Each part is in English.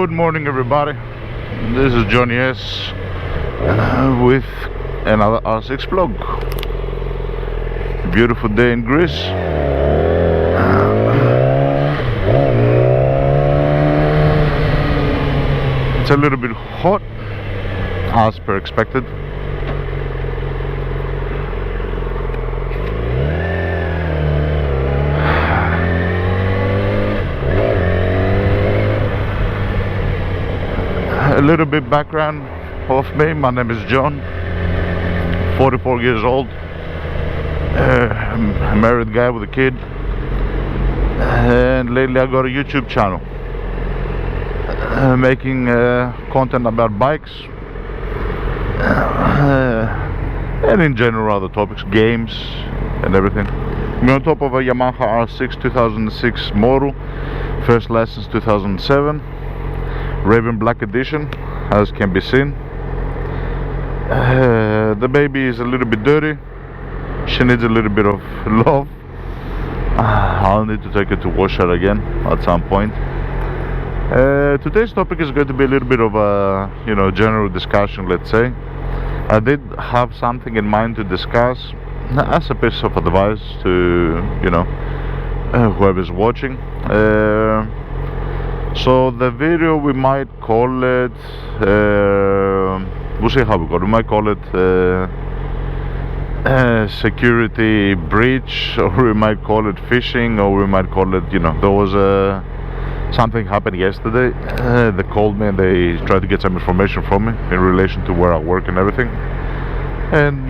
Good morning, everybody. This is Johnny S with another R6 vlog. Beautiful day in Greece. It's a little bit hot as per expected. A little bit background of me. My name is John, 44 years old, I'm a married guy with a kid, and lately I got a YouTube channel making content about bikes and in general other topics, games and everything. I'm on top of a Yamaha R6 2006 model, first license 2007, Raven Black Edition, as can be seen. The baby is a little bit dirty. She needs a little bit of love. I'll need to take her to wash her again at some point. Today's topic is going to be a little bit of a general discussion, let's say. I did have something in mind to discuss as a piece of advice to whoever's watching. So the video, we might call it, we'll see how we call it. We might call it security breach, or we might call it phishing, or we might call it, there was something happened yesterday. They called me and they tried to get some information from me in relation to where I work and everything. And,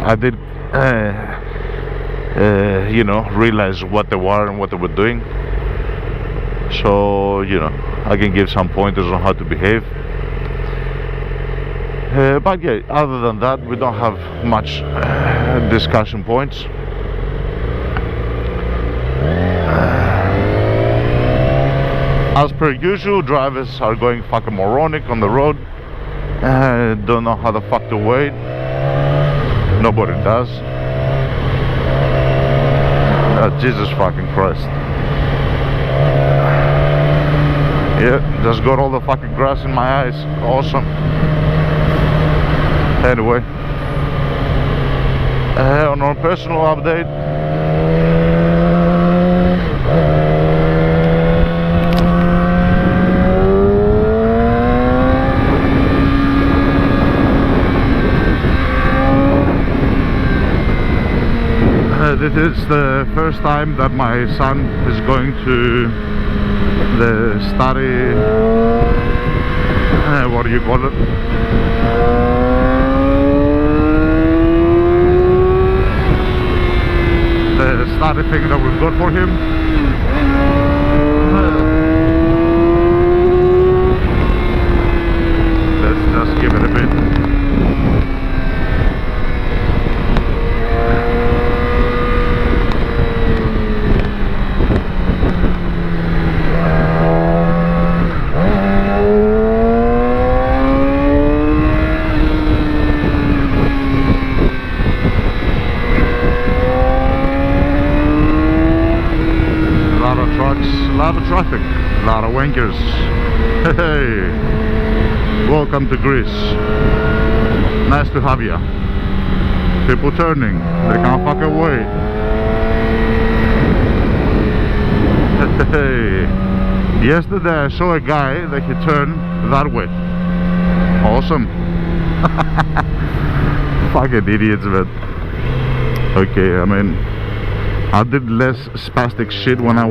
I did, realize what they were and what they were doing. So I can give some pointers on how to behave, but yeah, other than that we don't have much discussion points. As per usual, drivers are going fucking moronic on the road, don't know how the fuck to wait. Nobody does. Jesus fucking Christ. Yeah, just got all the fucking grass in my eyes. Awesome. Anyway, on our personal update, this is the first time that my son is going to the study, what do you call it? The study thing that we've got for him. Let's just give it a bit. A lot of traffic, a lot of wankers. Hey, welcome to Greece. Nice to have you. People turning, they can't fucking wait. Hey, yesterday I saw a guy that he turned that way. Awesome. Fucking idiots, man. Okay, I mean, I did less spastic shit when I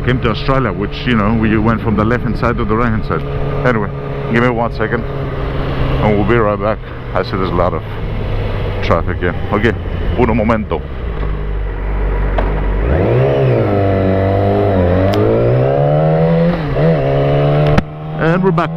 came to Australia, which we went from the left hand side to the right hand side. Anyway, give me 1 second and we'll be right back. I see there's a lot of traffic here. Okay, uno momento. And we're back.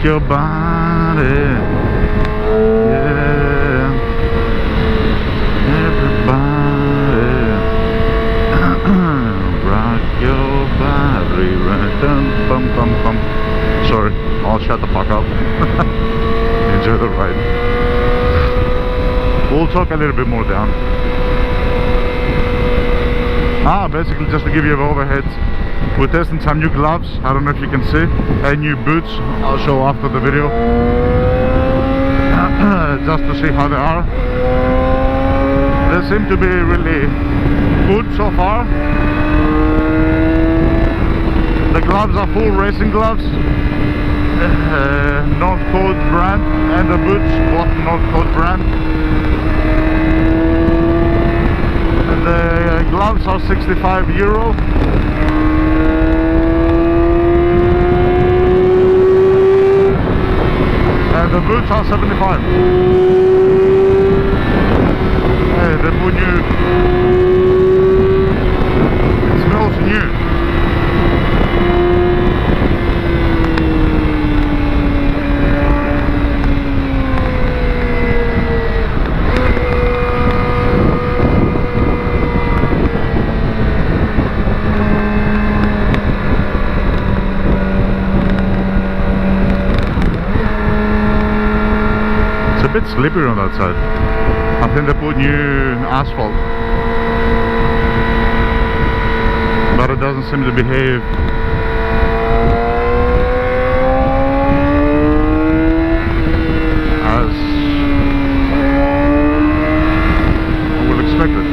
your body. Yeah. Everybody. Rock your body. Dum, bum, bum, bum. Sorry, I'll shut the fuck up. Enjoy the ride. We'll talk a little bit more down. Basically just to give you an overhead, we're testing some new gloves. I don't know if you can see, and new boots. I'll show after the video. Just to see how they are. They seem to be really good so far. The gloves are full racing gloves. North Coast brand, and the boots both North Coast brand. The gloves are €65 and the boots are 75. Hey, they put new. It smells new. A bit slippery on that side. I think they put new asphalt, but it doesn't seem to behave. As I would expect it.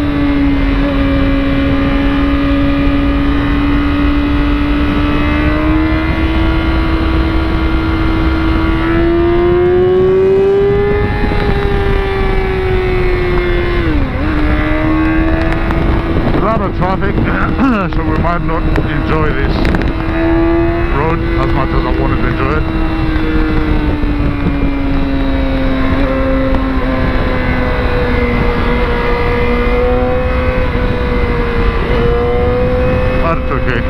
Traffic, so we might not enjoy this road as much as I wanted to enjoy it. But it's okay.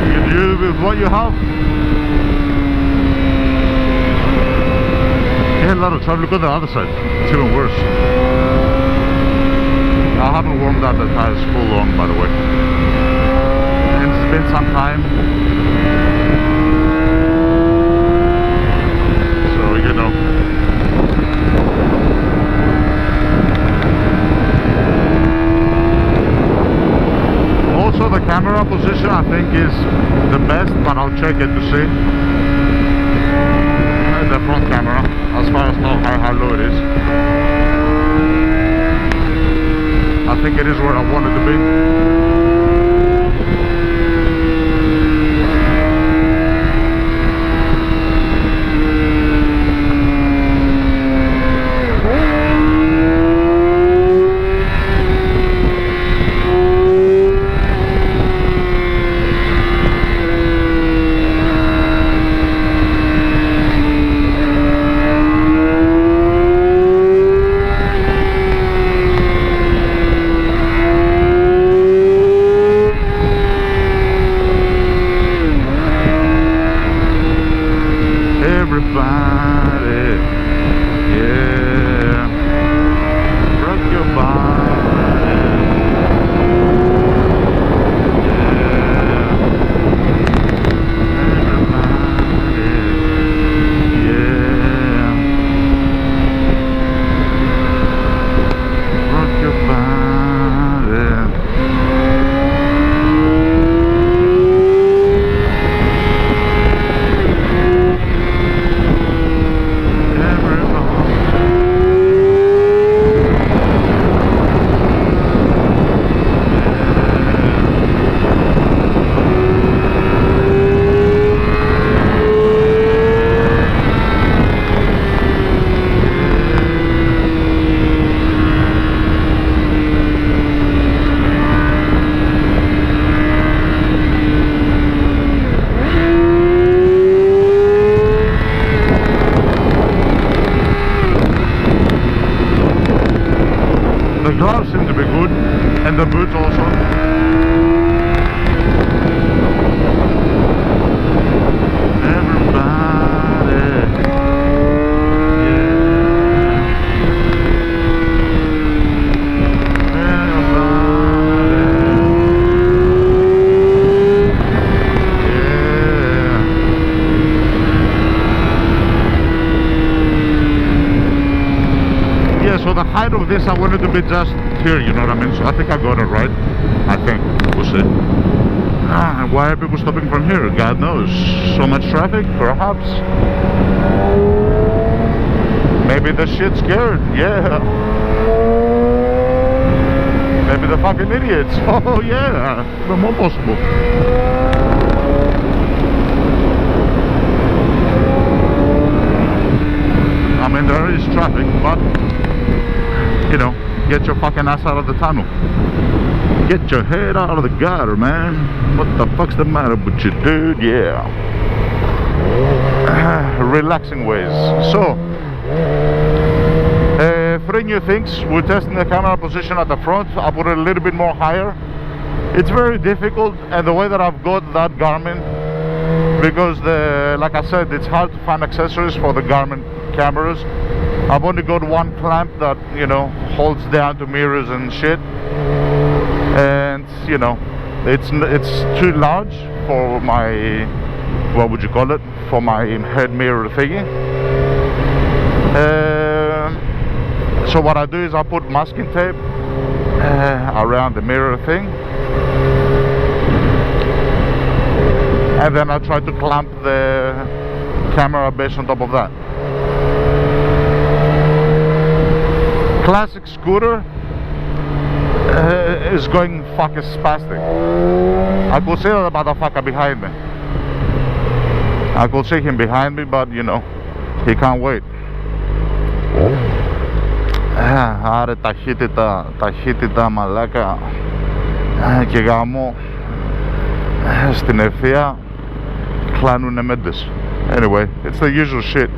You deal with what you have. Yeah, a lot of traffic. Look at the other side. It's even worse. I haven't warmed up the tires full on, by the way. And it's been some time. So, you know. Also, the camera position I think is the best, but I'll check it to see. The front camera, as far as how low it is. I think it is where I want it to be. Everybody, yeah, rock your body, yeah, everybody, yeah, rock your body. The gloves seem to be good, and the boots also. height of this, I wanted to be just here, you know what I mean? So I think I got it right. I think. We'll see. Why are people stopping from here? God knows. So much traffic, perhaps. Maybe the shit's scared. Yeah. Maybe they're fucking idiots. Oh yeah. The more possible. I mean, there is traffic, but you know, get your fucking ass out of the tunnel. Get your head out of the gutter, man. What the fuck's the matter with you, dude? Yeah. Relaxing ways. So, 3 new things. We're testing the camera position at the front. I put it a little bit more higher. It's very difficult, and the way that I've got that Garmin, because like I said, it's hard to find accessories for the Garmin cameras. I've only got one clamp that, you know, holds down to mirrors and shit, and you know, it's too large for my, what would you call it, for my head mirror thingy. So what I do is I put masking tape around the mirror thing, and then I try to clamp the camera base on top of that. Classic scooter is going fucking spastic. I could see that motherfucker behind me. I could see him behind me, but you know, he can't wait. Άρε ταχύτητα μαλάκα και γάμο στην ευθεία κλάνουνε μέντες. Anyway, it's the usual shit.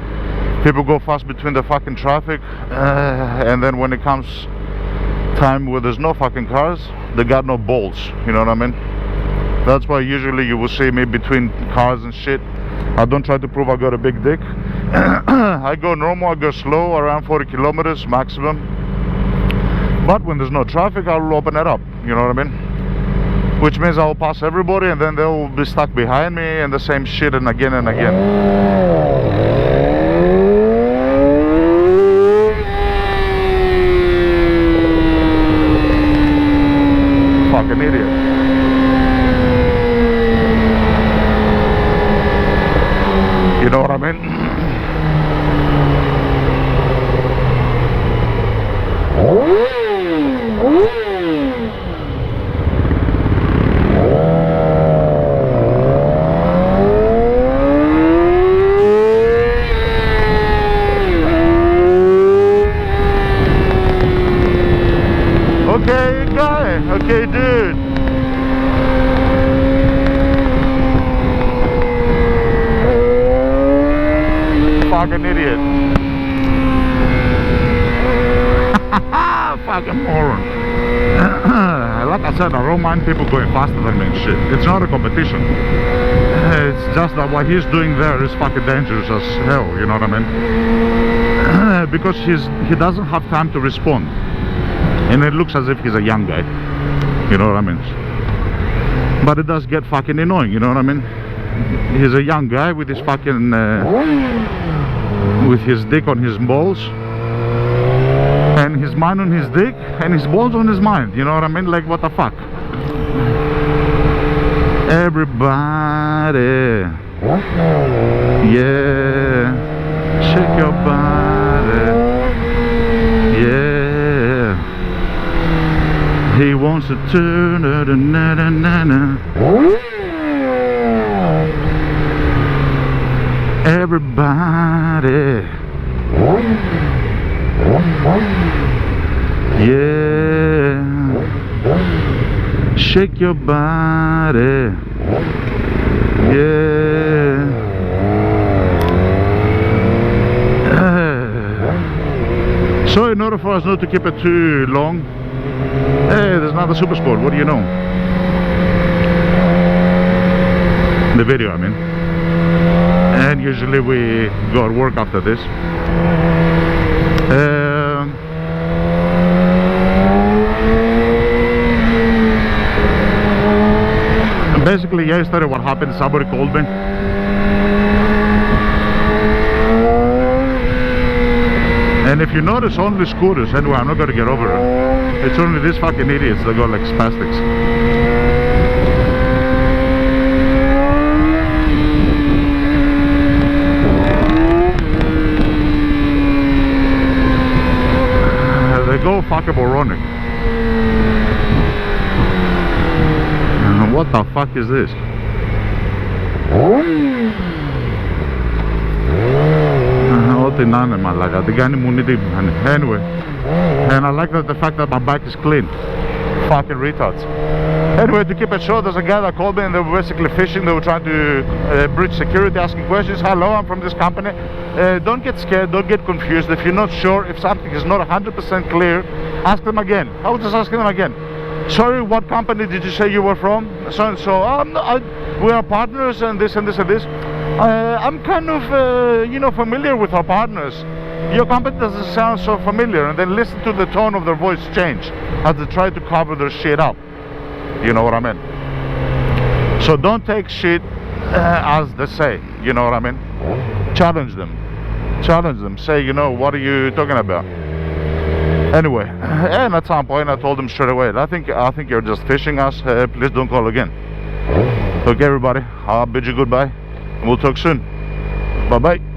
People go fast between the fucking traffic, and then when it comes time where there's no fucking cars, they got no balls, you know what I mean? That's why usually you will see me between cars and shit. I don't try to prove I got a big dick. I go normal, I go slow, around 40 kilometers maximum. But when there's no traffic, I'll open it up, you know what I mean? Which means I'll pass everybody, and then they'll be stuck behind me, and the same shit, and again and again. Fucking idiot. You know what I mean? Okay, guy. Okay, dude. Fucking idiot. Fucking moron. Like I said, I don't mind people going faster than me and shit. It's not a competition. It's just that what he's doing there is fucking dangerous as hell, you know what I mean? Because he doesn't have time to respond. And it looks as if he's a young guy, you know what I mean? But it does get fucking annoying, you know what I mean? He's a young guy with his fucking with his dick on his balls, and his mind on his dick, and his balls on his mind, you know what I mean? Like, what the fuck? Everybody, yeah, shake your body, yeah. He wants to turn everybody, yeah, shake your body, yeah. So in order for us not to keep it too long, hey, there's another Super Sport, what do you know? The video, I mean. And usually we go to work after this. Basically yesterday what happened, somebody called me And if you notice, only scooters, anyway, I'm not gonna get over it. It's only these fucking idiots that go like spastics. They go fuckable running. What the fuck is this? Ό,τι να είναι μαλάκα, την κάνει μουνί την. Anyway, and I like the fact that my bike is clean. Fucking retards. Anyway, to keep it short, there's a guy that called me and they were basically fishing. They were trying to breach security, asking questions. Hello, I'm from this company. Don't get scared, don't get confused. If you're not sure, if something is not 100% clear, ask them again. I was just asking them again. Sorry, what company did you say you were from? So and so. We are partners and this and this and this. I'm kind of, you know, familiar with our partners. Your company doesn't sound so familiar. And then listen to the tone of their voice change as they try to cover their shit up. You know what I mean? So don't take shit as they say. You know what I mean? Challenge them. Challenge them. Say, you know, what are you talking about? Anyway, and at some point I told them straight away, I think you're just fishing us. Please don't call again. Okay, everybody, I'll bid you goodbye. We'll talk soon. Bye bye.